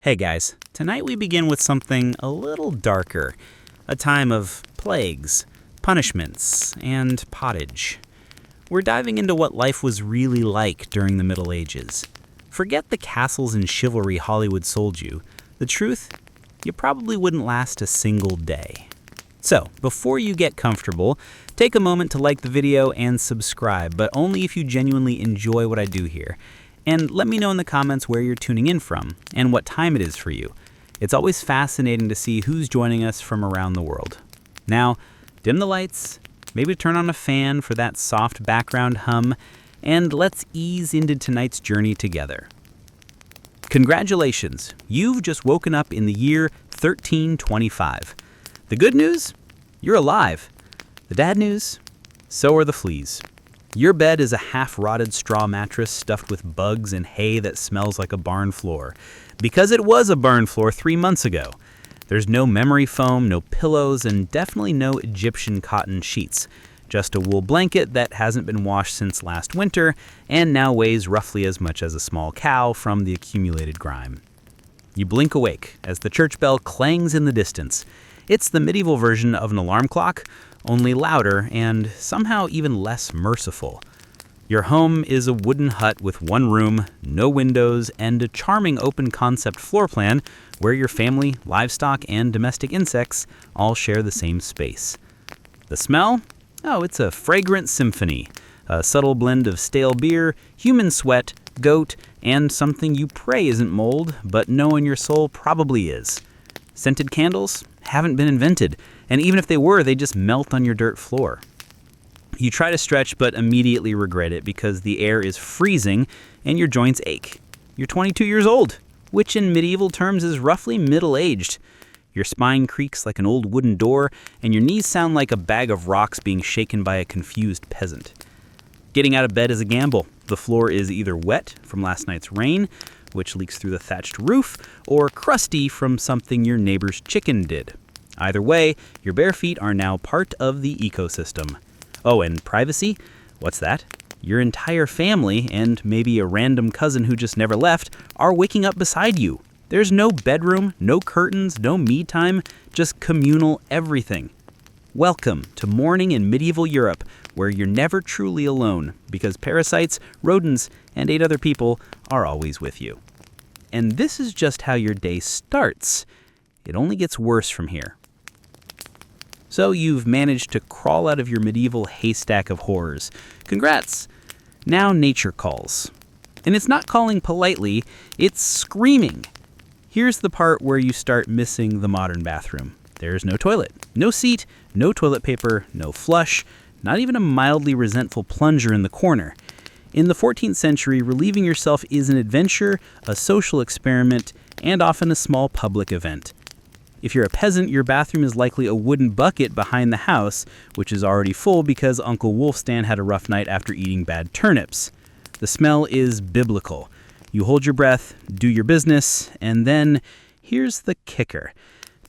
Hey guys, tonight we begin with something a little darker. A time of plagues, punishments, and pottage. We're diving into what life was really like during the Middle Ages. Forget the castles and chivalry Hollywood sold you. The truth, you probably wouldn't last a single day. So, before you get comfortable, take a moment to like the video and subscribe, but only if you genuinely enjoy what I do here. And let me know in the comments where you're tuning in from and what time it is for you. It's always fascinating to see who's joining us from around the world. Now, dim the lights, maybe turn on a fan for that soft background hum, and let's ease into tonight's journey together. Congratulations, you've just woken up in the year 1325. The good news? You're alive. The bad news? So are the fleas. Your bed is a half-rotted straw mattress stuffed with bugs and hay that smells like a barn floor. Because it was a barn floor 3 months ago. There's no memory foam, no pillows, and definitely no Egyptian cotton sheets. Just a wool blanket that hasn't been washed since last winter and now weighs roughly as much as a small cow from the accumulated grime. You blink awake as the church bell clangs in the distance. It's the medieval version of an alarm clock, only louder and somehow even less merciful. Your home is a wooden hut with one room, no windows, and a charming open-concept floor plan where your family, livestock, and domestic insects all share the same space. The smell? Oh, it's a fragrant symphony. A subtle blend of stale beer, human sweat, goat, and something you pray isn't mold, but know in your soul probably is. Scented candles haven't been invented, and even if they were, they just melt on your dirt floor. You try to stretch but immediately regret it because the air is freezing and your joints ache. You're 22 years old, which in medieval terms is roughly middle-aged. Your spine creaks like an old wooden door, and your knees sound like a bag of rocks being shaken by a confused peasant. Getting out of bed is a gamble. The floor is either wet from last night's rain, which leaks through the thatched roof, or crusty from something your neighbor's chicken did. Either way, your bare feet are now part of the ecosystem. Oh, and privacy? What's that? Your entire family, and maybe a random cousin who just never left, are waking up beside you. There's no bedroom, no curtains, no me time, just communal everything. Welcome to morning in medieval Europe, where you're never truly alone, because parasites, rodents, and 8 other people are always with you. And this is just how your day starts. It only gets worse from here. So you've managed to crawl out of your medieval haystack of horrors. Congrats! Now nature calls. And it's not calling politely, it's screaming. Here's the part where you start missing the modern bathroom. There's no toilet, no seat, no toilet paper, no flush, not even a mildly resentful plunger in the corner. In the 14th century, relieving yourself is an adventure, a social experiment, and often a small public event. If you're a peasant, your bathroom is likely a wooden bucket behind the house, which is already full because Uncle Wolfstan had a rough night after eating bad turnips. The smell is biblical. You hold your breath, do your business, and then, here's the kicker.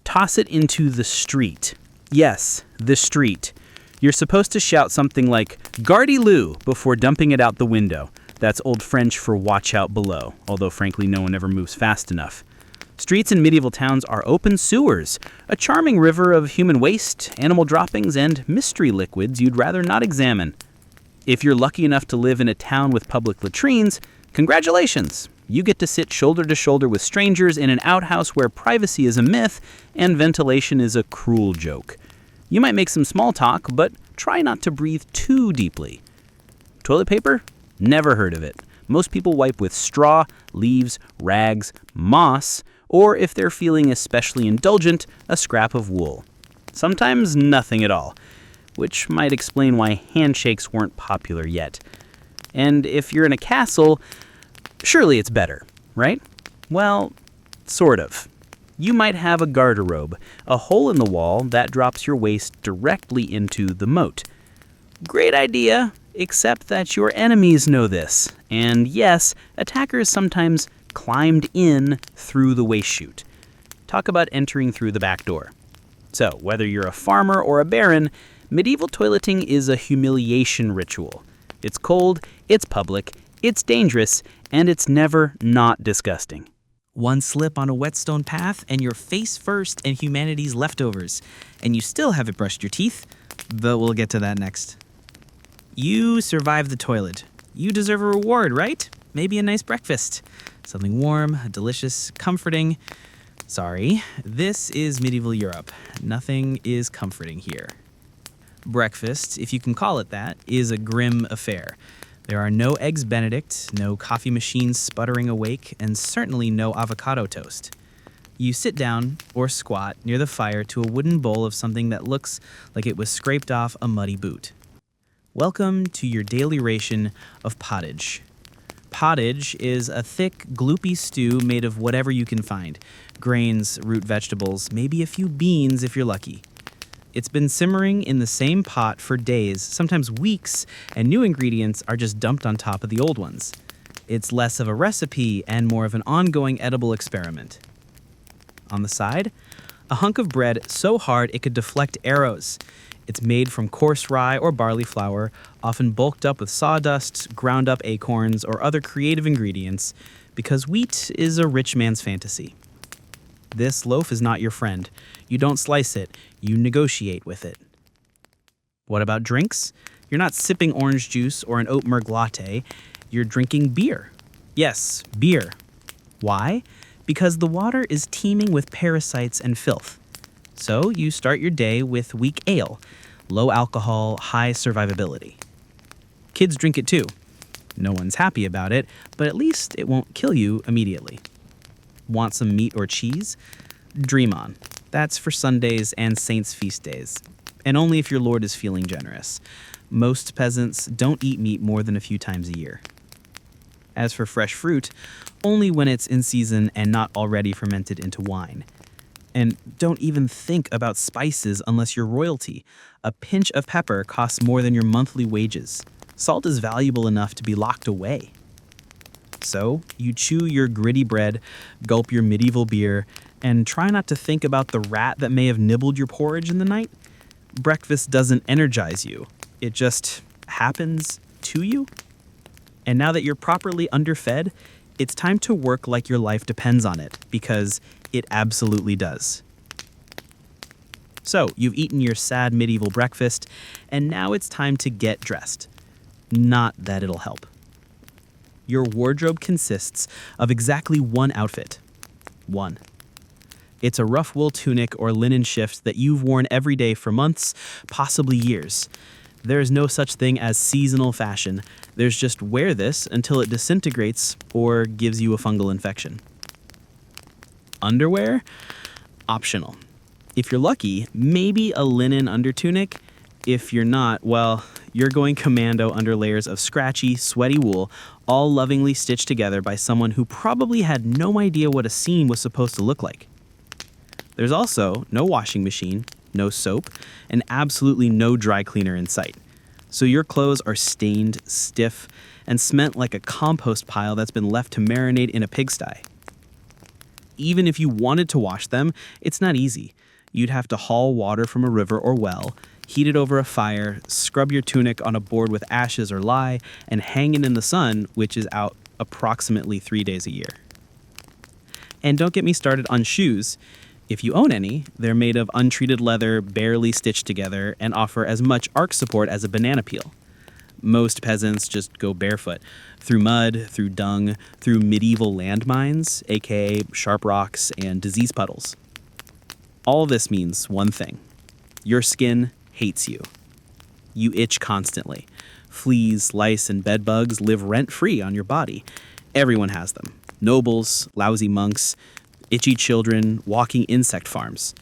Toss it into the street. Yes, the street. You're supposed to shout something like, "Gardy-loo," before dumping it out the window. That's Old French for watch out below, although frankly no one ever moves fast enough. Streets in medieval towns are open sewers, a charming river of human waste, animal droppings, and mystery liquids you'd rather not examine. If you're lucky enough to live in a town with public latrines, congratulations! You get to sit shoulder to shoulder with strangers in an outhouse where privacy is a myth and ventilation is a cruel joke. You might make some small talk, but try not to breathe too deeply. Toilet paper? Never heard of it. Most people wipe with straw, leaves, rags, moss, or if they're feeling especially indulgent, a scrap of wool. Sometimes nothing at all, which might explain why handshakes weren't popular yet. And if you're in a castle, surely it's better, right? Well, sort of. You might have a garderobe, a hole in the wall that drops your waist directly into the moat. Great idea, except that your enemies know this. And yes, attackers sometimes climbed in through the waist chute. Talk about entering through the back door. So, whether you're a farmer or a baron, medieval toileting is a humiliation ritual. It's cold, it's public, it's dangerous, and it's never not disgusting. One slip on a whetstone path, and you're face first in humanity's leftovers. And you still haven't brushed your teeth, but we'll get to that next. You survived the toilet. You deserve a reward, right? Maybe a nice breakfast. Something warm, delicious, comforting. Sorry, this is medieval Europe. Nothing is comforting here. Breakfast, if you can call it that, is a grim affair. There are no eggs Benedict, no coffee machines sputtering awake, and certainly no avocado toast. You sit down, or squat, near the fire to a wooden bowl of something that looks like it was scraped off a muddy boot. Welcome to your daily ration of pottage. Pottage is a thick, gloopy stew made of whatever you can find. Grains, root vegetables, maybe a few beans if you're lucky. It's been simmering in the same pot for days, sometimes weeks, and new ingredients are just dumped on top of the old ones. It's less of a recipe and more of an ongoing edible experiment. On the side, a hunk of bread so hard it could deflect arrows. It's made from coarse rye or barley flour, often bulked up with sawdust, ground up acorns, or other creative ingredients, because wheat is a rich man's fantasy. This loaf is not your friend. You don't slice it, you negotiate with it. What about drinks? You're not sipping orange juice or an oat merg latte, you're drinking beer. Yes, beer. Why? Because the water is teeming with parasites and filth. So you start your day with weak ale, low alcohol, high survivability. Kids drink it too. No one's happy about it, but at least it won't kill you immediately. Want some meat or cheese? Dream on. That's for Sundays and saints' feast days, and only if your lord is feeling generous. Most peasants don't eat meat more than a few times a year. As for fresh fruit, only when it's in season and not already fermented into wine. And don't even think about spices unless you're royalty. A pinch of pepper costs more than your monthly wages. Salt is valuable enough to be locked away. So, you chew your gritty bread, gulp your medieval beer, and try not to think about the rat that may have nibbled your porridge in the night. Breakfast doesn't energize you. It just happens to you. And now that you're properly underfed, it's time to work like your life depends on it, because it absolutely does. So, you've eaten your sad medieval breakfast, and now it's time to get dressed. Not that it'll help. Your wardrobe consists of exactly one outfit. One. It's a rough wool tunic or linen shift that you've worn every day for months, possibly years. There is no such thing as seasonal fashion. There's just wear this until it disintegrates or gives you a fungal infection. Underwear? Optional. If you're lucky, maybe a linen undertunic. If you're not, well, you're going commando under layers of scratchy, sweaty wool, all lovingly stitched together by someone who probably had no idea what a seam was supposed to look like. There's also no washing machine, no soap, and absolutely no dry cleaner in sight. So your clothes are stained, stiff, and smelt like a compost pile that's been left to marinate in a pigsty. Even if you wanted to wash them, it's not easy. You'd have to haul water from a river or well, heat it over a fire, scrub your tunic on a board with ashes or lye, and hang it in the sun, which is out approximately 3 days a year. And don't get me started on shoes. If you own any, they're made of untreated leather, barely stitched together, and offer as much arc support as a banana peel. Most peasants just go barefoot, through mud, through dung, through medieval landmines, aka sharp rocks and disease puddles. All this means one thing. Your skin hates you. You itch constantly. Fleas, lice, and bedbugs live rent-free on your body. Everyone has them. Nobles, lousy monks, itchy children, walking insect farms.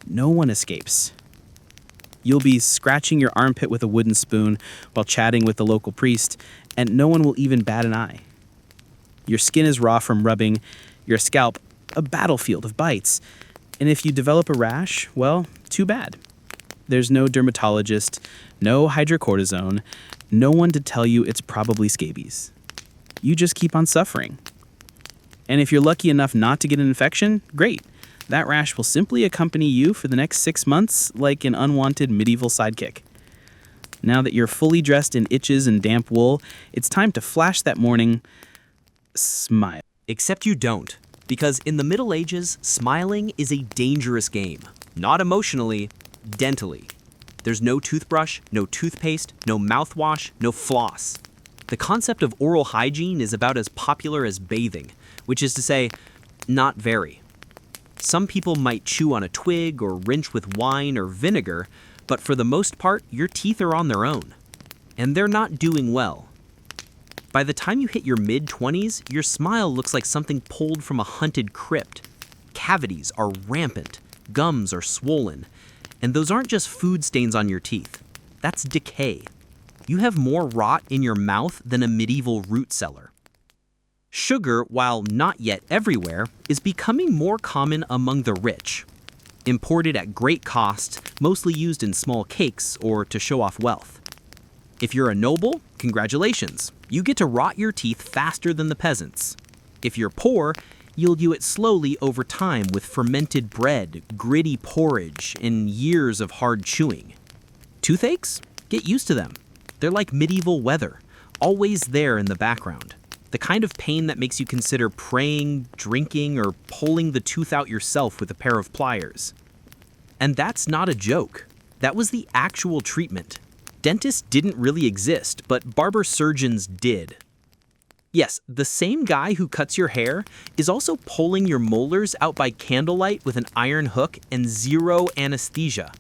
No one escapes. You'll be scratching your armpit with a wooden spoon while chatting with the local priest, and no one will even bat an eye. Your skin is raw from rubbing, your scalp a battlefield of bites. And if you develop a rash, well, too bad. There's no dermatologist, no hydrocortisone, no one to tell you it's probably scabies. You just keep on suffering. And if you're lucky enough not to get an infection, great. That rash will simply accompany you for the next 6 months like an unwanted medieval sidekick. Now that you're fully dressed in itches and damp wool, it's time to flash that morning smile. Except you don't. Because in the Middle Ages, smiling is a dangerous game. Not emotionally, dentally. There's no toothbrush, no toothpaste, no mouthwash, no floss. The concept of oral hygiene is about as popular as bathing, which is to say, not very. Some people might chew on a twig or rinse with wine or vinegar, but for the most part, your teeth are on their own. And they're not doing well. By the time you hit your mid-20s, your smile looks like something pulled from a haunted crypt. Cavities are rampant, gums are swollen, and those aren't just food stains on your teeth. That's decay. You have more rot in your mouth than a medieval root cellar. Sugar, while not yet everywhere, is becoming more common among the rich. Imported at great cost, mostly used in small cakes or to show off wealth. If you're a noble, congratulations. You get to rot your teeth faster than the peasants. If you're poor, you'll do it slowly over time with fermented bread, gritty porridge, and years of hard chewing. Toothaches? Get used to them. They're like medieval weather, always there in the background. The kind of pain that makes you consider praying, drinking, or pulling the tooth out yourself with a pair of pliers. And that's not a joke. That was the actual treatment. Dentists didn't really exist, but barber surgeons did. Yes, the same guy who cuts your hair is also pulling your molars out by candlelight with an iron hook and zero anesthesia.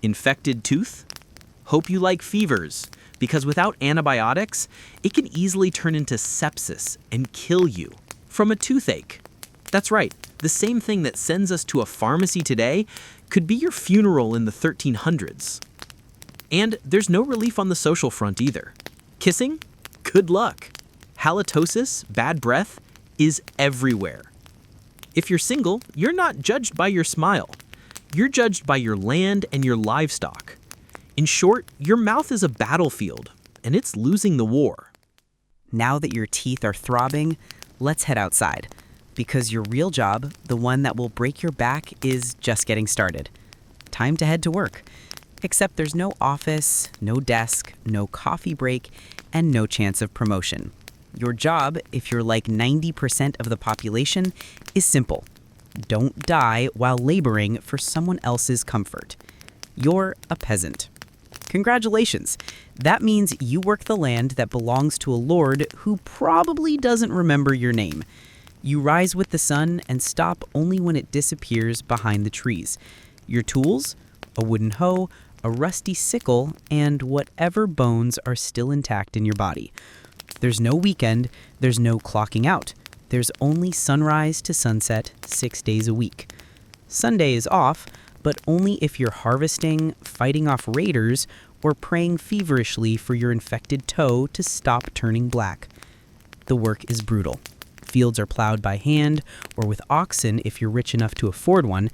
Infected tooth? Hope you like fevers, because without antibiotics, it can easily turn into sepsis and kill you from a toothache. That's right, the same thing that sends us to a pharmacy today could be your funeral in the 1300s. And there's no relief on the social front either. Kissing? Good luck. Halitosis, bad breath, is everywhere. If you're single, you're not judged by your smile. You're judged by your land and your livestock. In short, your mouth is a battlefield, and it's losing the war. Now that your teeth are throbbing, let's head outside. Because your real job, the one that will break your back, is just getting started. Time to head to work. Except there's no office, no desk, no coffee break, and no chance of promotion. Your job, if you're like 90% of the population, is simple. Don't die while laboring for someone else's comfort. You're a peasant. Congratulations. That means you work the land that belongs to a lord who probably doesn't remember your name. You rise with the sun and stop only when it disappears behind the trees. Your tools? A wooden hoe, a rusty sickle, and whatever bones are still intact in your body. There's no weekend, there's no clocking out. There's only sunrise to sunset 6 days a week. Sunday is off, but only if you're harvesting, fighting off raiders, or praying feverishly for your infected toe to stop turning black. The work is brutal. Fields are plowed by hand, or with oxen if you're rich enough to afford one.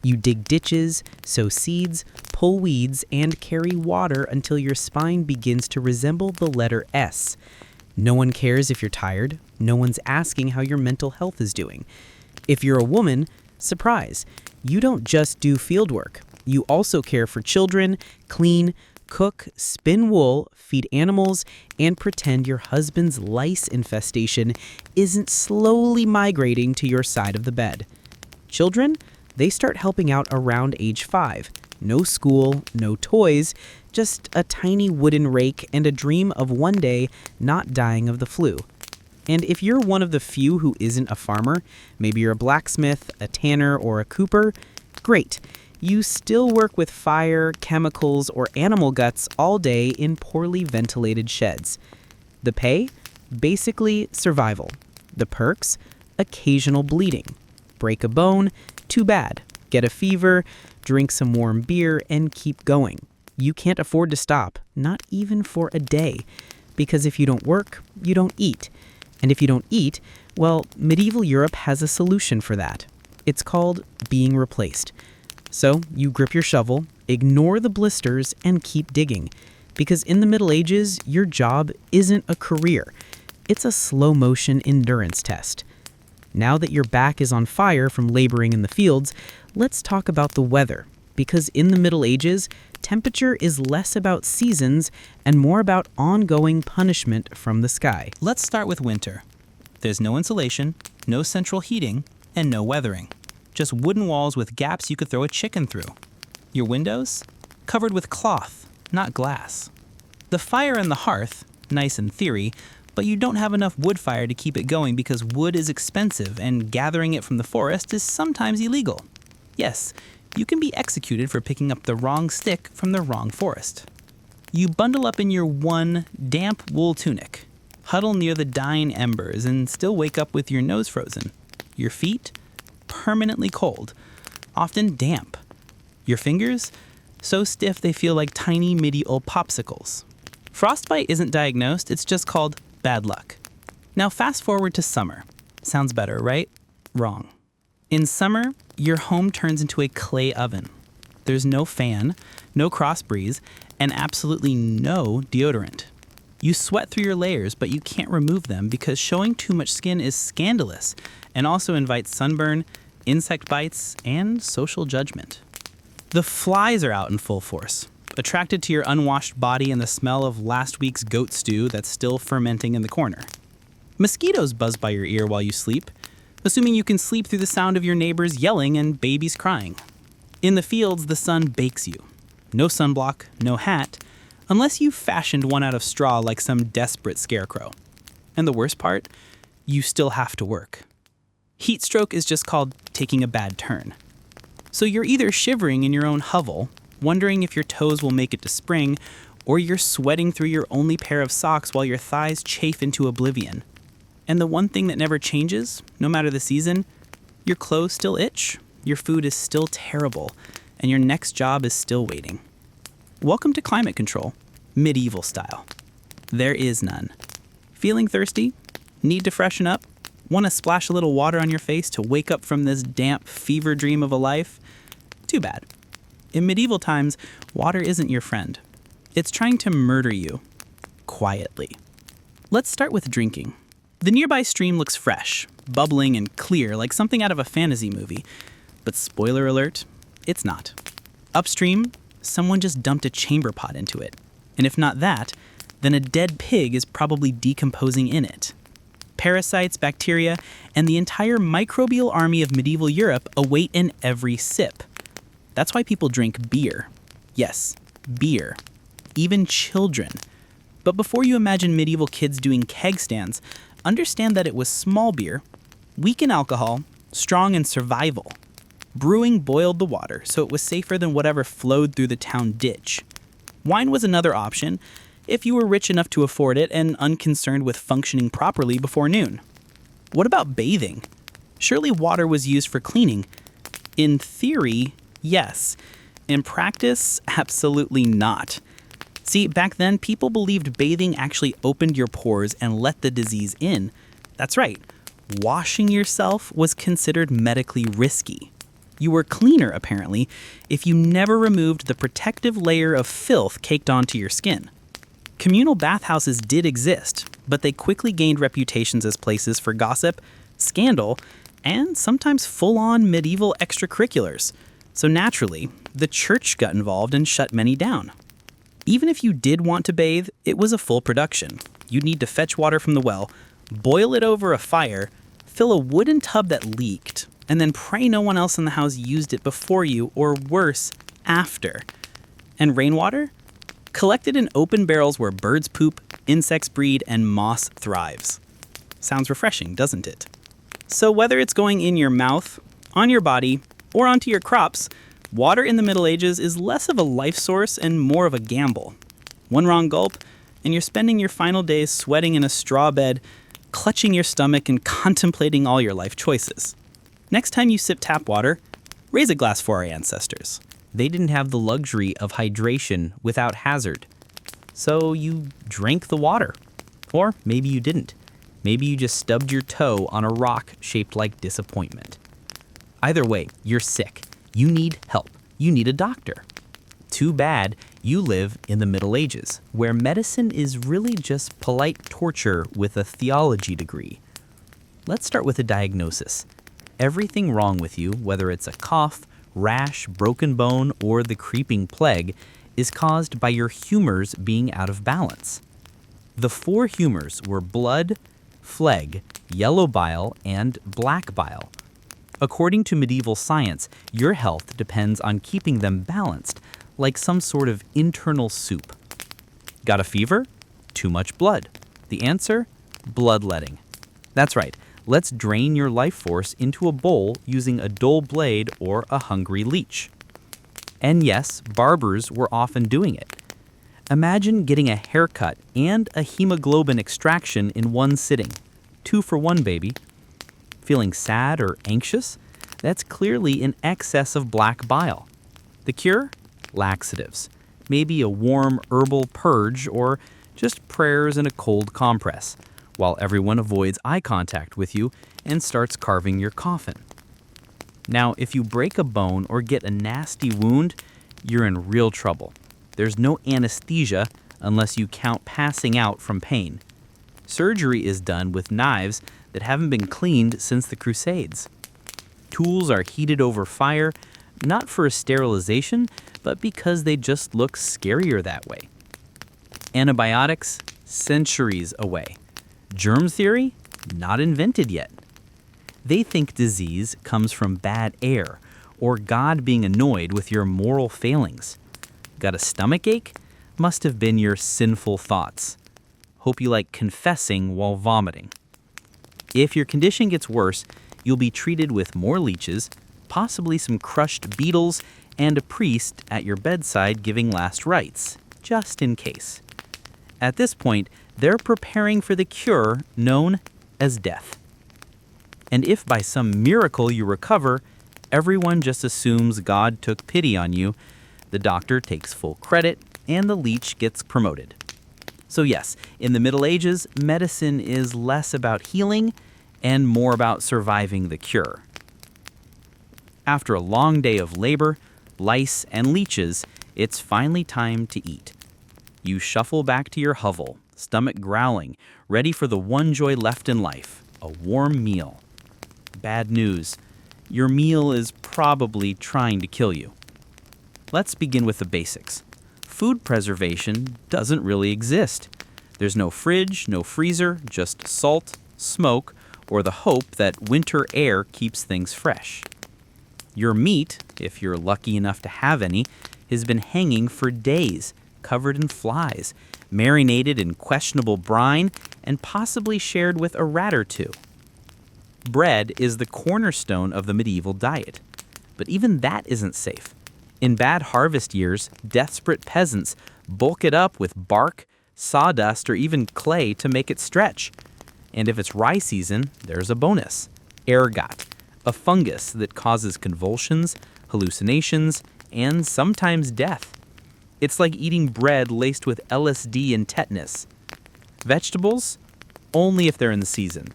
You dig ditches, sow seeds, pull weeds, and carry water until your spine begins to resemble the letter S. No one cares if you're tired. No one's asking how your mental health is doing. If you're a woman, surprise, you don't just do field work. You also care for children, clean, cook, spin wool, feed animals, and pretend your husband's lice infestation isn't slowly migrating to your side of the bed. Children? They start helping out around age 5. No school, no toys, just a tiny wooden rake and a dream of one day not dying of the flu. And if you're one of the few who isn't a farmer, maybe you're a blacksmith, a tanner, or a cooper, great. You still work with fire, chemicals, or animal guts all day in poorly ventilated sheds. The pay? Basically survival. The perks? Occasional bleeding. Break a bone? Too bad. Get a fever, drink some warm beer, and keep going. You can't afford to stop, not even for a day. Because if you don't work, you don't eat. And if you don't eat, well, medieval Europe has a solution for that. It's called being replaced. So you grip your shovel, ignore the blisters, and keep digging. Because in the Middle Ages, your job isn't a career. It's a slow-motion endurance test. Now that your back is on fire from laboring in the fields, let's talk about the weather. Because in the Middle Ages, temperature is less about seasons and more about ongoing punishment from the sky. Let's start with winter. There's no insulation, no central heating, and no weathering. Just wooden walls with gaps you could throw a chicken through. Your windows? Covered with cloth, not glass. The fire in the hearth, nice in theory, but you don't have enough wood fire to keep it going because wood is expensive and gathering it from the forest is sometimes illegal. Yes, you can be executed for picking up the wrong stick from the wrong forest. You bundle up in your one damp wool tunic, huddle near the dying embers, and still wake up with your nose frozen. Your feet? Permanently cold, often damp. Your fingers? So stiff they feel like tiny medieval popsicles. Frostbite isn't diagnosed, it's just called bad luck. Now fast forward to summer. Sounds better, right? Wrong. In summer, your home turns into a clay oven. There's no fan, no cross breeze, and absolutely no deodorant. You sweat through your layers, but you can't remove them because showing too much skin is scandalous and also invites sunburn, insect bites, and social judgment. The flies are out in full force, attracted to your unwashed body and the smell of last week's goat stew that's still fermenting in the corner. Mosquitoes buzz by your ear while you sleep, assuming you can sleep through the sound of your neighbors yelling and babies crying. In the fields, the sun bakes you. No sunblock, no hat, unless you've fashioned one out of straw like some desperate scarecrow. And the worst part, you still have to work. Heat stroke is just called taking a bad turn. So you're either shivering in your own hovel, wondering if your toes will make it to spring, or you're sweating through your only pair of socks while your thighs chafe into oblivion. And the one thing that never changes, no matter the season, your clothes still itch, your food is still terrible, and your next job is still waiting. Welcome to climate control, medieval style. There is none. Feeling thirsty? Need to freshen up? Want to splash a little water on your face to wake up from this damp fever dream of a life? Too bad. In medieval times, water isn't your friend. It's trying to murder you. Quietly. Let's start with drinking. The nearby stream looks fresh, bubbling and clear like something out of a fantasy movie. But spoiler alert, it's not. Upstream, someone just dumped a chamber pot into it. And if not that, then a dead pig is probably decomposing in it. Parasites, bacteria, and the entire microbial army of medieval Europe await in every sip. That's why people drink beer. Yes, beer. Even children. But before you imagine medieval kids doing keg stands, understand that it was small beer, weak in alcohol, strong in survival. Brewing boiled the water, so it was safer than whatever flowed through the town ditch. Wine was another option, if you were rich enough to afford it and unconcerned with functioning properly before noon. What about bathing? Surely water was used for cleaning. In theory, yes. In practice, absolutely not. See, back then, people believed bathing actually opened your pores and let the disease in. That's right. Washing yourself was considered medically risky. You were cleaner, apparently, if you never removed the protective layer of filth caked onto your skin. Communal bathhouses did exist, but they quickly gained reputations as places for gossip, scandal, and sometimes full-on medieval extracurriculars. So naturally, the church got involved and shut many down. Even if you did want to bathe, it was a full production. You'd need to fetch water from the well, boil it over a fire, fill a wooden tub that leaked, and then pray no one else in the house used it before you, or worse, after. And rainwater? Collected in open barrels where birds poop, insects breed, and moss thrives. Sounds refreshing, doesn't it? So whether it's going in your mouth, on your body, or onto your crops, water in the Middle Ages is less of a life source and more of a gamble. One wrong gulp, and you're spending your final days sweating in a straw bed, clutching your stomach and contemplating all your life choices. Next time you sip tap water, raise a glass for our ancestors. They didn't have the luxury of hydration without hazard. So you drank the water. Or maybe you didn't. Maybe you just stubbed your toe on a rock shaped like disappointment. Either way, you're sick. You need help. You need a doctor. Too bad you live in the Middle Ages, where medicine is really just polite torture with a theology degree. Let's start with a diagnosis. Everything wrong with you, whether it's a cough, rash, broken bone, or the creeping plague, is caused by your humors being out of balance. The four humors were blood, phlegm, yellow bile, and black bile. According to medieval science, your health depends on keeping them balanced, like some sort of internal soup. Got a fever? Too much blood. The answer? Bloodletting. That's right. Let's drain your life force into a bowl using a dull blade or a hungry leech. And yes, barbers were often doing it. Imagine getting a haircut and a hemoglobin extraction in one sitting. 2 for 1, baby. Feeling sad or anxious? That's clearly in excess of black bile. The cure? Laxatives. Maybe a warm herbal purge or just prayers and a cold compress, while everyone avoids eye contact with you and starts carving your coffin. Now, if you break a bone or get a nasty wound, you're in real trouble. There's no anesthesia unless you count passing out from pain. Surgery is done with knives that haven't been cleaned since the Crusades. Tools are heated over fire, not for sterilization, but because they just look scarier that way. Antibiotics, centuries away. Germ theory, not invented yet. They think disease comes from bad air or God being annoyed with your moral failings. Got a stomach ache? Must have been your sinful thoughts. Hope you like confessing while vomiting. If your condition gets worse, you'll be treated with more leeches, possibly some crushed beetles, and a priest at your bedside giving last rites, just in case. At this point, they're preparing for the cure known as death. And if by some miracle you recover, everyone just assumes God took pity on you, the doctor takes full credit, and the leech gets promoted. So yes, in the Middle Ages, medicine is less about healing and more about surviving the cure. After a long day of labor, lice, and leeches, it's finally time to eat. You shuffle back to your hovel, stomach growling, ready for the one joy left in life, a warm meal. Bad news. Your meal is probably trying to kill you. Let's begin with the basics. Food preservation doesn't really exist. There's no fridge, no freezer, just salt, smoke, or the hope that winter air keeps things fresh. Your meat, if you're lucky enough to have any, has been hanging for days, covered in flies, marinated in questionable brine, and possibly shared with a rat or two. Bread is the cornerstone of the medieval diet, but even that isn't safe. In bad harvest years, desperate peasants bulk it up with bark, sawdust, or even clay to make it stretch. And if it's rye season, there's a bonus: ergot, a fungus that causes convulsions, hallucinations, and sometimes death. It's like eating bread laced with LSD and tetanus. Vegetables? Only if they're in the season.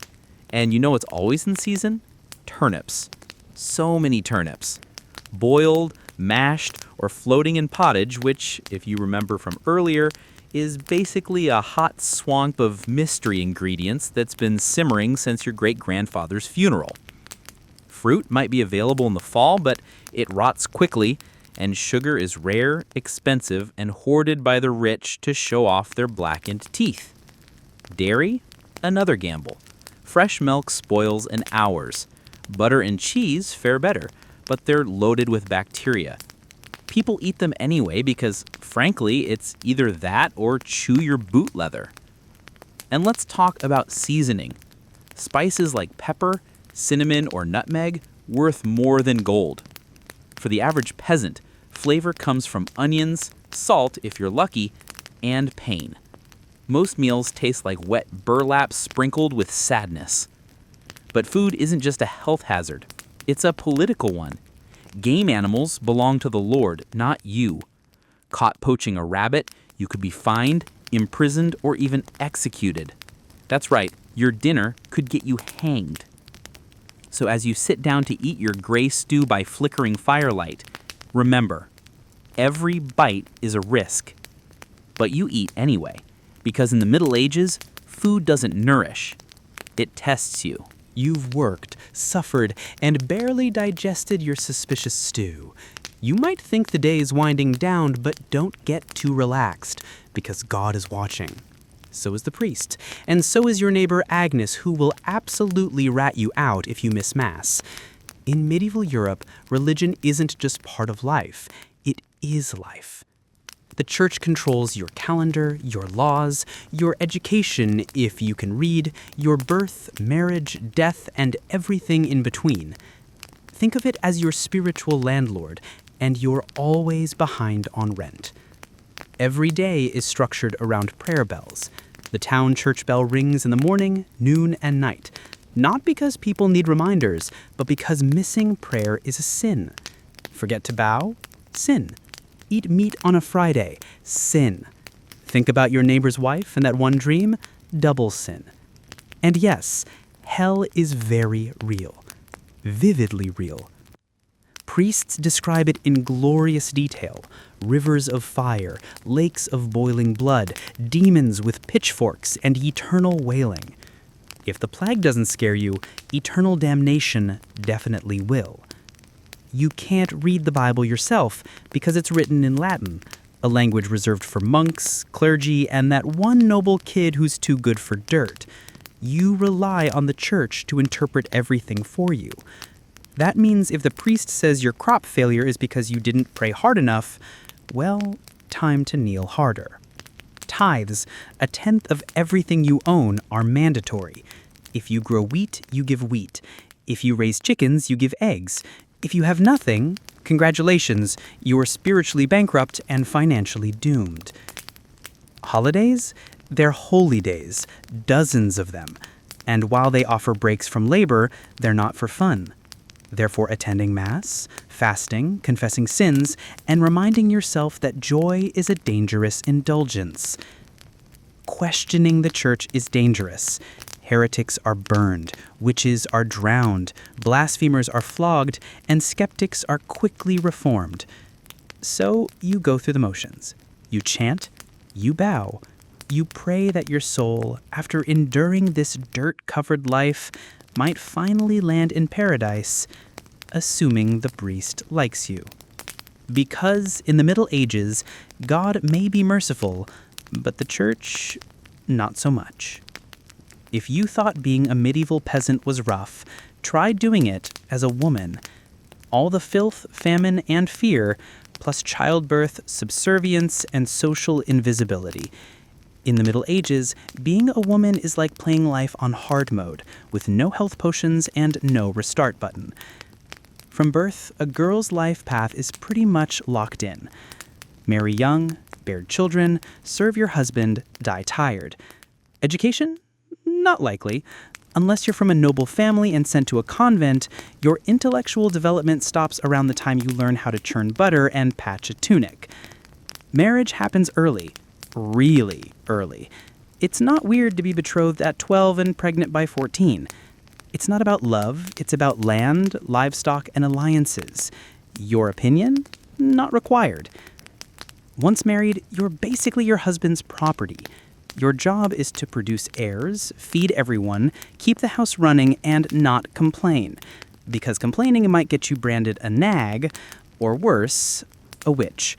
And you know what's always in season? Turnips. So many turnips. Boiled, mashed, or floating in pottage, which, if you remember from earlier, is basically a hot swamp of mystery ingredients that's been simmering since your great-grandfather's funeral. Fruit might be available in the fall, but it rots quickly, and sugar is rare, expensive, and hoarded by the rich to show off their blackened teeth. Dairy? Another gamble. Fresh milk spoils in hours. Butter and cheese fare better, but they're loaded with bacteria. People eat them anyway because, frankly, it's either that or chew your boot leather. And let's talk about seasoning. Spices like pepper, cinnamon, or nutmeg worth more than gold. For the average peasant, flavor comes from onions, salt if you're lucky, and pain. Most meals taste like wet burlap sprinkled with sadness. But food isn't just a health hazard. It's a political one. Game animals belong to the Lord, not you. Caught poaching a rabbit, you could be fined, imprisoned, or even executed. That's right, your dinner could get you hanged. So as you sit down to eat your gray stew by flickering firelight, remember, every bite is a risk. But you eat anyway, because in the Middle Ages, food doesn't nourish. It tests you. You've worked, suffered, and barely digested your suspicious stew. You might think the day is winding down, but don't get too relaxed, because God is watching. So is the priest. And so is your neighbor Agnes, who will absolutely rat you out if you miss Mass. In medieval Europe, religion isn't just part of life, it is life. The church controls your calendar, your laws, your education, if you can read, your birth, marriage, death, and everything in between. Think of it as your spiritual landlord, and you're always behind on rent. Every day is structured around prayer bells. The town church bell rings in the morning, noon, and night. Not because people need reminders, but because missing prayer is a sin. Forget to bow? Sin. Eat meat on a Friday? Sin. Think about your neighbor's wife and that one dream? Double sin. And yes, hell is very real. Vividly real. Priests describe it in glorious detail. Rivers of fire, lakes of boiling blood, demons with pitchforks, and eternal wailing. If the plague doesn't scare you, eternal damnation definitely will. You can't read the Bible yourself because it's written in Latin, a language reserved for monks, clergy, and that one noble kid who's too good for dirt. You rely on the church to interpret everything for you. That means if the priest says your crop failure is because you didn't pray hard enough, well, time to kneel harder. Tithes, a tenth of everything you own, are mandatory. If you grow wheat, you give wheat. If you raise chickens, you give eggs. If you have nothing, congratulations, you are spiritually bankrupt and financially doomed. Holidays? They're holy days, dozens of them. And while they offer breaks from labor, they're not for fun. They're for attending Mass, fasting, confessing sins, and reminding yourself that joy is a dangerous indulgence. Questioning the church is dangerous. Heretics are burned, witches are drowned, blasphemers are flogged, and skeptics are quickly reformed. So you go through the motions. You chant, you bow, you pray that your soul, after enduring this dirt-covered life, might finally land in paradise, assuming the priest likes you. Because in the Middle Ages, God may be merciful, but the church, not so much. If you thought being a medieval peasant was rough, try doing it as a woman. All the filth, famine, and fear, plus childbirth, subservience, and social invisibility. In the Middle Ages, being a woman is like playing life on hard mode, with no health potions and no restart button. From birth, a girl's life path is pretty much locked in. Marry young, bear children, serve your husband, die tired. Education? Not likely. Unless you're from a noble family and sent to a convent, your intellectual development stops around the time you learn how to churn butter and patch a tunic. Marriage happens early. Really early. It's not weird to be betrothed at 12 and pregnant by 14. It's not about love, it's about land, livestock, and alliances. Your opinion? Not required. Once married, you're basically your husband's property. Your job is to produce heirs, feed everyone, keep the house running, and not complain. Because complaining might get you branded a nag, or worse, a witch.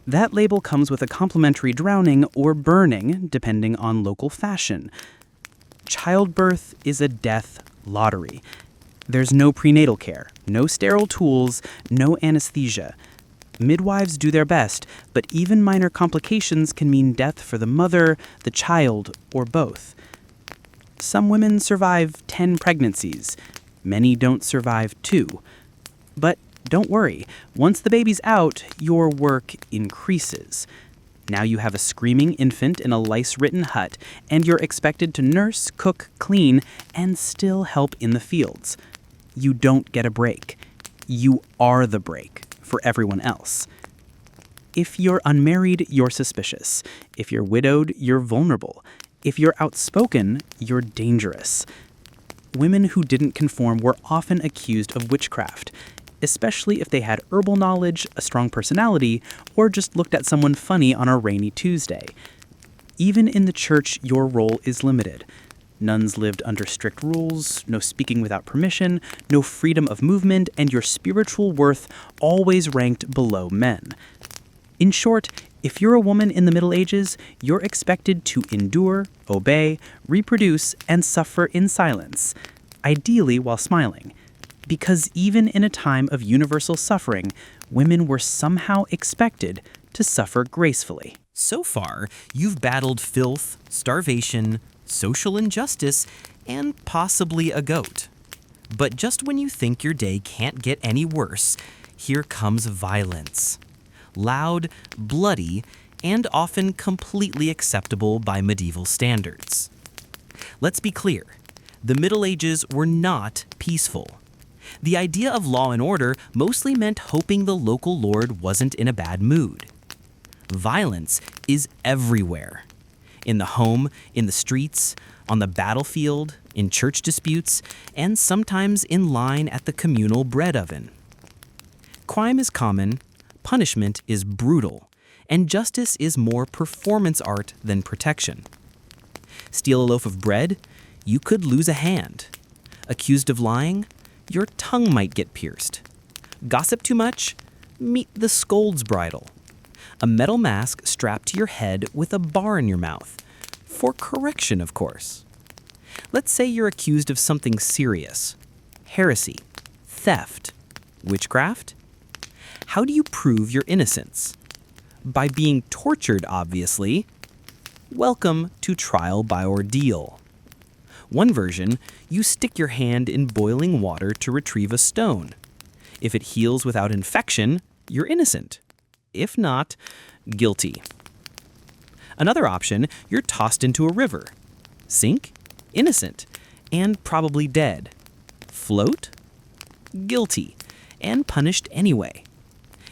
That label comes with a complimentary drowning or burning, depending on local fashion. Childbirth is a death lottery. There's no prenatal care, no sterile tools, no anesthesia. Midwives do their best, but even minor complications can mean death for the mother, the child, or both. Some women survive 10 pregnancies. Many don't survive 2. But don't worry, once the baby's out, your work increases. Now you have a screaming infant in a lice-ridden hut, and you're expected to nurse, cook, clean, and still help in the fields. You don't get a break. You are the break for everyone else. If you're unmarried, you're suspicious. If you're widowed, you're vulnerable. If you're outspoken, you're dangerous. Women who didn't conform were often accused of witchcraft, especially if they had herbal knowledge, a strong personality, or just looked at someone funny on a rainy Tuesday. Even in the church, your role is limited. Nuns lived under strict rules, no speaking without permission, no freedom of movement, and your spiritual worth always ranked below men. In short, if you're a woman in the Middle Ages, you're expected to endure, obey, reproduce, and suffer in silence, ideally while smiling. Because even in a time of universal suffering, women were somehow expected to suffer gracefully. So far, you've battled filth, starvation, social injustice, and possibly a goat. But just when you think your day can't get any worse, here comes violence. Loud, bloody, and often completely acceptable by medieval standards. Let's be clear, the Middle Ages were not peaceful. The idea of law and order mostly meant hoping the local lord wasn't in a bad mood. Violence is everywhere. In the home, in the streets, on the battlefield, in church disputes, and sometimes in line at the communal bread oven. Crime is common, punishment is brutal, and justice is more performance art than protection. Steal a loaf of bread, you could lose a hand. Accused of lying, your tongue might get pierced. Gossip too much, meet the scold's bridle. A metal mask strapped to your head with a bar in your mouth. For correction, of course. Let's say you're accused of something serious. Heresy, theft, witchcraft. How do you prove your innocence? By being tortured, obviously. Welcome to trial by ordeal. One version, you stick your hand in boiling water to retrieve a stone. If it heals without infection, you're innocent. If not, guilty. Another option, you're tossed into a river. Sink? Innocent. And probably dead. Float? Guilty. And punished anyway.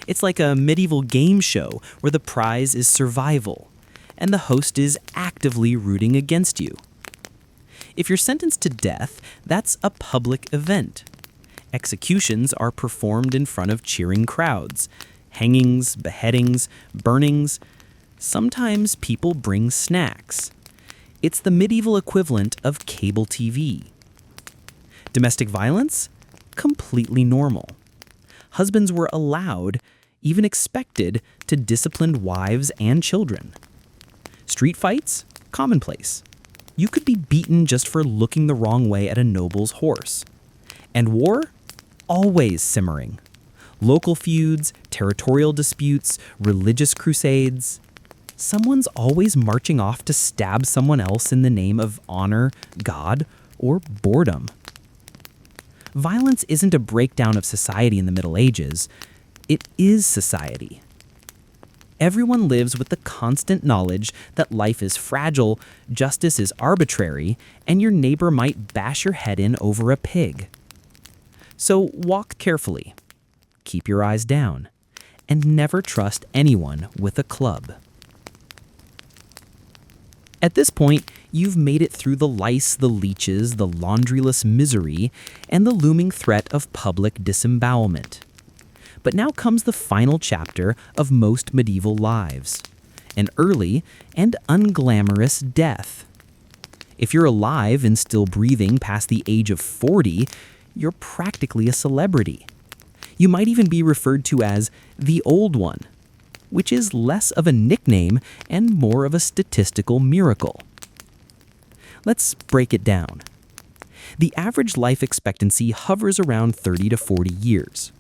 It's like a medieval game show where the prize is survival, and the host is actively rooting against you. If you're sentenced to death, that's a public event. Executions are performed in front of cheering crowds. Hangings, beheadings, burnings. Sometimes people bring snacks. It's the medieval equivalent of cable TV. Domestic violence? Completely normal. Husbands were allowed, even expected, to discipline wives and children. Street fights? Commonplace. You could be beaten just for looking the wrong way at a noble's horse. And war? Always simmering. Local feuds, territorial disputes, religious crusades. Someone's always marching off to stab someone else in the name of honor, God, or boredom. Violence isn't a breakdown of society in the Middle Ages. It is society. Everyone lives with the constant knowledge that life is fragile, justice is arbitrary, and your neighbor might bash your head in over a pig. So walk carefully, keep your eyes down, and never trust anyone with a club. At this point, you've made it through the lice, the leeches, the laundryless misery, and the looming threat of public disembowelment. But now comes the final chapter of most medieval lives, an early and unglamorous death. If you're alive and still breathing past the age of 40, you're practically a celebrity. You might even be referred to as the Old One, which is less of a nickname and more of a statistical miracle. Let's break it down. The average life expectancy hovers around 30 to 40 years,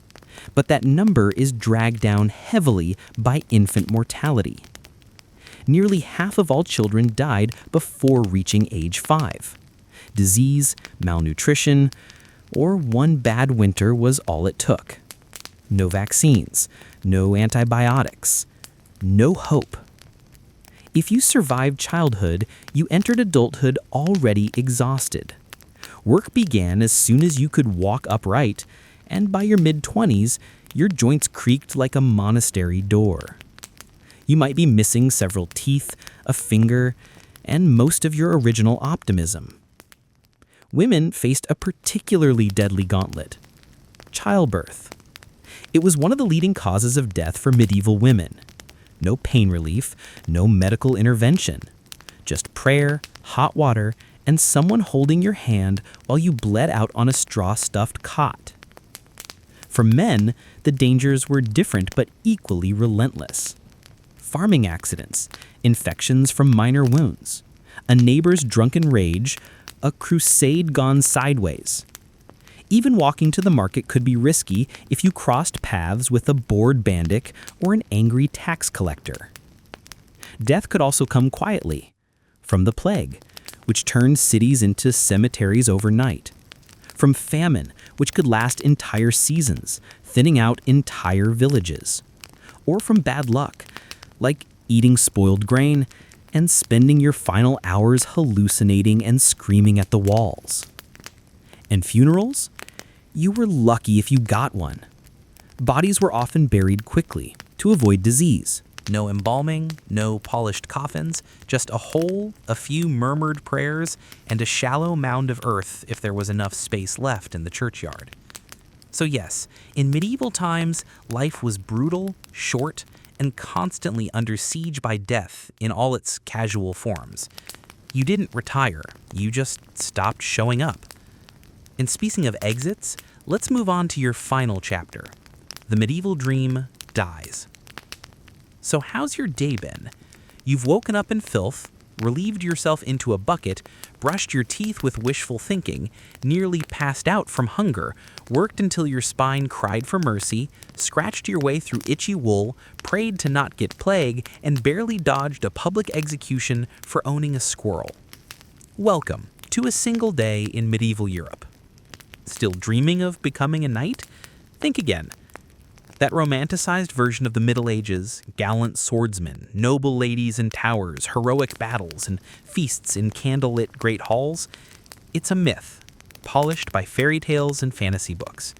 but that number is dragged down heavily by infant mortality. Nearly half of all children died before reaching age 5. Disease, malnutrition, or one bad winter was all it took. No vaccines, no antibiotics, no hope. If you survived childhood, you entered adulthood already exhausted. Work began as soon as you could walk upright, and by your mid-20s, your joints creaked like a monastery door. You might be missing several teeth, a finger, and most of your original optimism. Women faced a particularly deadly gauntlet: childbirth. It was one of the leading causes of death for medieval women. No pain relief, no medical intervention. Just prayer, hot water, and someone holding your hand while you bled out on a straw-stuffed cot. For men, the dangers were different but equally relentless. farming accidents, infections from minor wounds, a neighbor's drunken rage, a crusade gone sideways. Even walking to the market could be risky if you crossed paths with a bored bandit or an angry tax collector. Death could also come quietly, from the plague, which turned cities into cemeteries overnight, from famine, which could last entire seasons, thinning out entire villages, or from bad luck, like eating spoiled grain and spending your final hours hallucinating and screaming at the walls. And funerals? You were lucky if you got one. Bodies were often buried quickly to avoid disease. No embalming, no polished coffins, just a hole, a few murmured prayers, and a shallow mound of earth if there was enough space left in the churchyard. So yes, in medieval times, life was brutal, short, and constantly under siege by death in all its casual forms. You didn't retire, you just stopped showing up. And speaking of exits, let's move on to your final chapter. The medieval dream dies. So how's your day been? You've woken up in filth, relieved yourself into a bucket, brushed your teeth with wishful thinking, nearly passed out from hunger, worked until your spine cried for mercy, scratched your way through itchy wool, prayed to not get plague, and barely dodged a public execution for owning a squirrel. Welcome to a single day in medieval Europe. Still dreaming of becoming a knight? Think again. That romanticized version of the Middle Ages, gallant swordsmen, noble ladies in towers, heroic battles, and feasts in candlelit great halls, it's a myth, polished by fairy tales and fantasy books.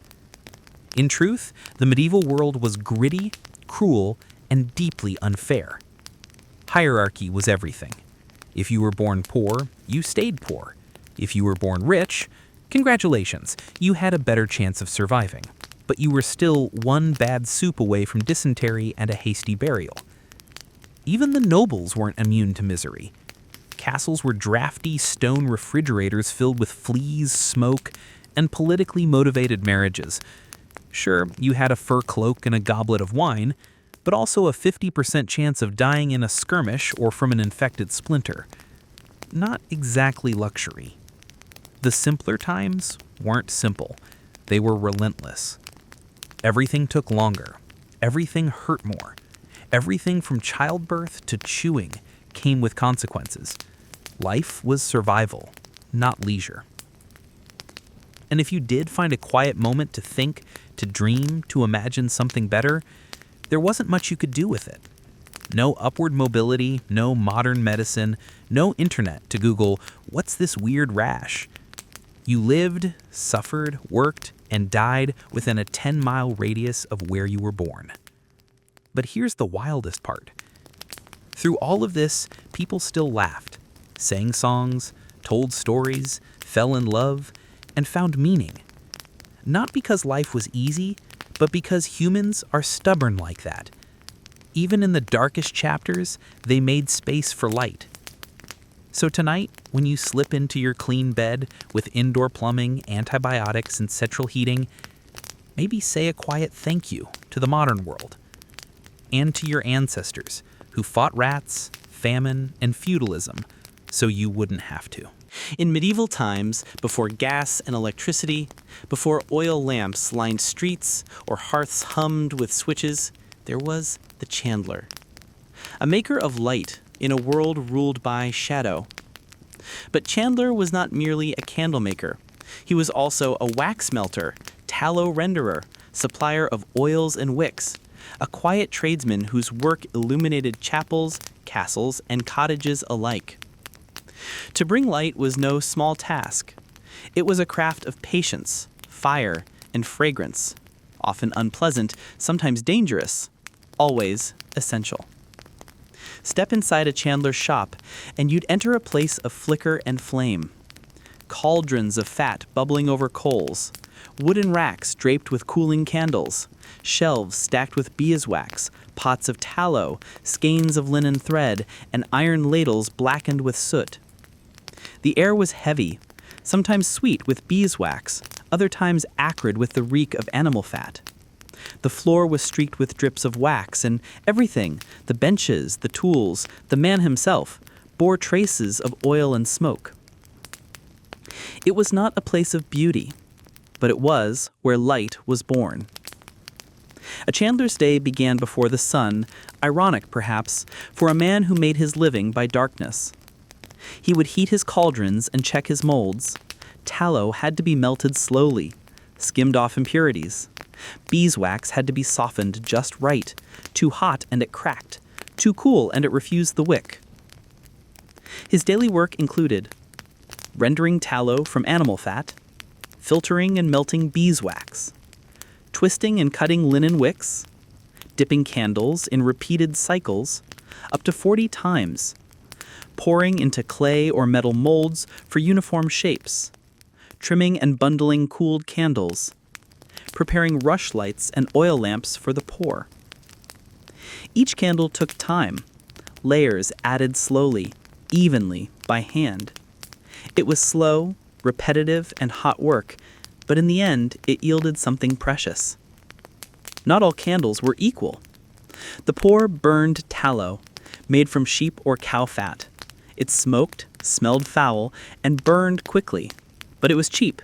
In truth, the medieval world was gritty, cruel, and deeply unfair. Hierarchy was everything. If you were born poor, you stayed poor. If you were born rich, congratulations, you had a better chance of surviving. But you were still one bad soup away from dysentery and a hasty burial. Even the nobles weren't immune to misery. Castles were drafty stone refrigerators filled with fleas, smoke, and politically motivated marriages. Sure, you had a fur cloak and a goblet of wine, but also a 50% chance of dying in a skirmish or from an infected splinter. Not exactly luxury. The simpler times weren't simple. They were relentless. Everything took longer. Everything hurt more. Everything from childbirth to chewing came with consequences. Life was survival, not leisure. And if you did find a quiet moment to think, to dream, to imagine something better, there wasn't much you could do with it. No upward mobility, no modern medicine, no internet to Google, "What's this weird rash?" You lived, suffered, worked, and died within a 10-mile radius of where you were born. But here's the wildest part. Through all of this, people still laughed, sang songs, told stories, fell in love, and found meaning. Not because life was easy, but because humans are stubborn like that. Even in the darkest chapters, they made space for light. So tonight, when you slip into your clean bed with indoor plumbing, antibiotics, and central heating, maybe say a quiet thank you to the modern world and to your ancestors who fought rats, famine, and feudalism so you wouldn't have to. In medieval times, before gas and electricity, before oil lamps lined streets or hearths hummed with switches, there was the chandler, a maker of light in a world ruled by shadow. But Chandler was not merely a candle maker. He was also a wax melter, tallow renderer, supplier of oils and wicks, a quiet tradesman whose work illuminated chapels, castles, and cottages alike. To bring light was no small task. It was a craft of patience, fire, and fragrance, often unpleasant, sometimes dangerous, always essential. Step inside a chandler's shop, and you'd enter a place of flicker and flame. Cauldrons of fat bubbling over coals, wooden racks draped with cooling candles, shelves stacked with beeswax, pots of tallow, skeins of linen thread, and iron ladles blackened with soot. The air was heavy, sometimes sweet with beeswax, other times acrid with the reek of animal fat. The floor was streaked with drips of wax, and everything, the benches, the tools, the man himself, bore traces of oil and smoke. It was not a place of beauty, but it was where light was born. A chandler's day began before the sun, ironic perhaps, for a man who made his living by darkness. He would heat his cauldrons and check his molds. Tallow had to be melted slowly, skimmed off impurities. Beeswax had to be softened just right, too hot and it cracked, too cool and it refused the wick. His daily work included rendering tallow from animal fat, filtering and melting beeswax, twisting and cutting linen wicks, dipping candles in repeated cycles, up to 40 times, pouring into clay or metal molds for uniform shapes, trimming and bundling cooled candles, preparing rushlights and oil lamps for the poor. Each candle took time, layers added slowly, evenly, by hand. It was slow, repetitive, and hot work, but in the end, it yielded something precious. Not all candles were equal. The poor burned tallow, made from sheep or cow fat. It smoked, smelled foul, and burned quickly, but it was cheap.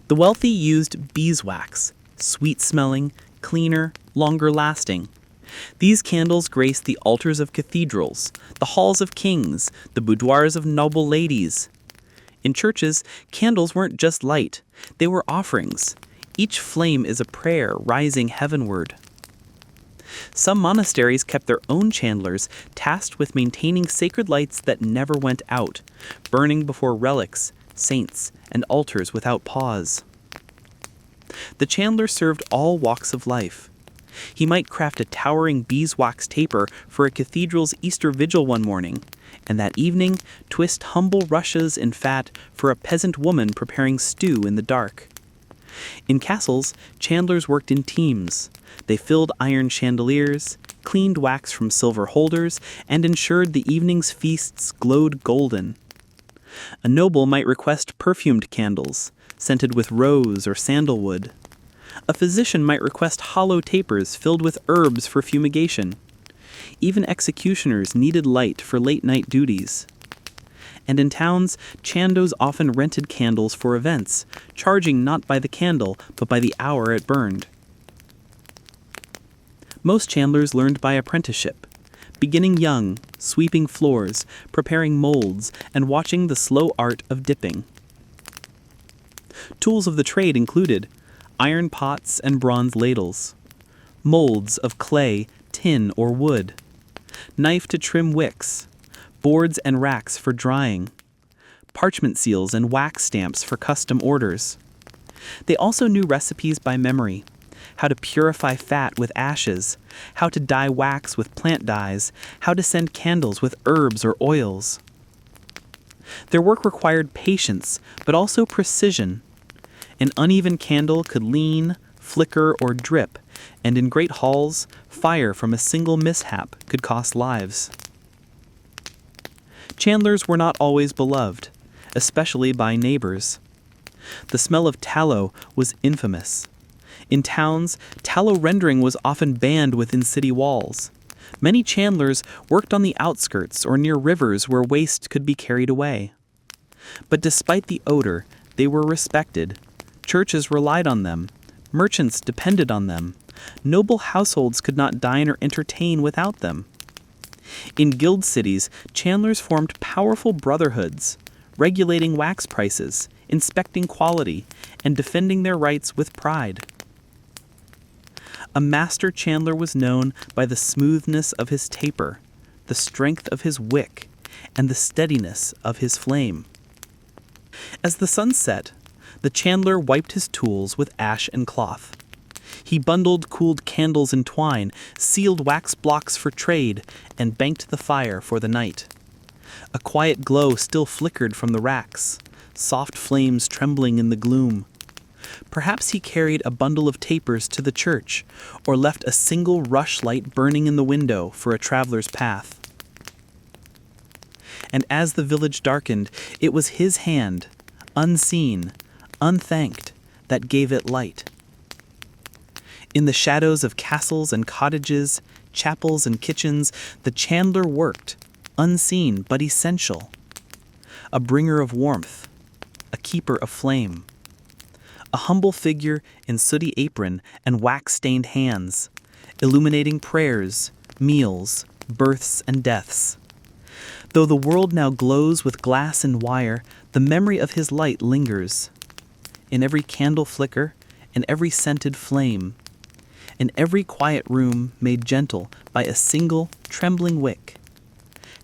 The wealthy used beeswax, sweet-smelling, cleaner, longer-lasting. These candles graced the altars of cathedrals, the halls of kings, the boudoirs of noble ladies. In churches, candles weren't just light, they were offerings. Each flame is a prayer rising heavenward. Some monasteries kept their own chandlers, tasked with maintaining sacred lights that never went out, burning before relics, saints, and altars without pause. The chandler served all walks of life. He might craft a towering beeswax taper for a cathedral's Easter vigil one morning, and that evening twist humble rushes in fat for a peasant woman preparing stew in the dark. In castles, chandlers worked in teams. They filled iron chandeliers, cleaned wax from silver holders, and ensured the evening's feasts glowed golden. A noble might request perfumed candles, scented with rose or sandalwood. A physician might request hollow tapers filled with herbs for fumigation. Even executioners needed light for late-night duties. And in towns, chandos often rented candles for events, charging not by the candle, but by the hour it burned. Most chandlers learned by apprenticeship, beginning young, sweeping floors, preparing molds, and watching the slow art of dipping. Tools of the trade included iron pots and bronze ladles, molds of clay, tin, or wood, knife to trim wicks, boards and racks for drying, parchment seals and wax stamps for custom orders. They also knew recipes by memory, how to purify fat with ashes, how to dye wax with plant dyes, how to send candles with herbs or oils. Their work required patience, but also precision. An uneven candle could lean, flicker, or drip, and in great halls, fire from a single mishap could cost lives. Chandlers were not always beloved, especially by neighbors. The smell of tallow was infamous. In towns, tallow rendering was often banned within city walls. Many chandlers worked on the outskirts or near rivers where waste could be carried away. But despite the odor, they were respected. Churches relied on them. Merchants depended on them. Noble households could not dine or entertain without them. In guild cities, chandlers formed powerful brotherhoods, regulating wax prices, inspecting quality, and defending their rights with pride. A master chandler was known by the smoothness of his taper, the strength of his wick, and the steadiness of his flame. As the sun set, the chandler wiped his tools with ash and cloth. He bundled cooled candles in twine, sealed wax blocks for trade, and banked the fire for the night. A quiet glow still flickered from the racks, soft flames trembling in the gloom. Perhaps he carried a bundle of tapers to the church, or left a single rushlight burning in the window for a traveler's path. And as the village darkened, it was his hand, unseen, unthanked, that gave it light. In the shadows of castles and cottages, chapels and kitchens, the chandler worked, unseen but essential. A bringer of warmth, a keeper of flame. A humble figure in sooty apron and wax-stained hands, illuminating prayers, meals, births and deaths. Though the world now glows with glass and wire, the memory of his light lingers. In every candle flicker, in every scented flame, in every quiet room made gentle by a single trembling wick.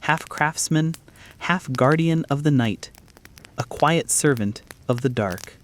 Half craftsman, half guardian of the night, a quiet servant of the dark.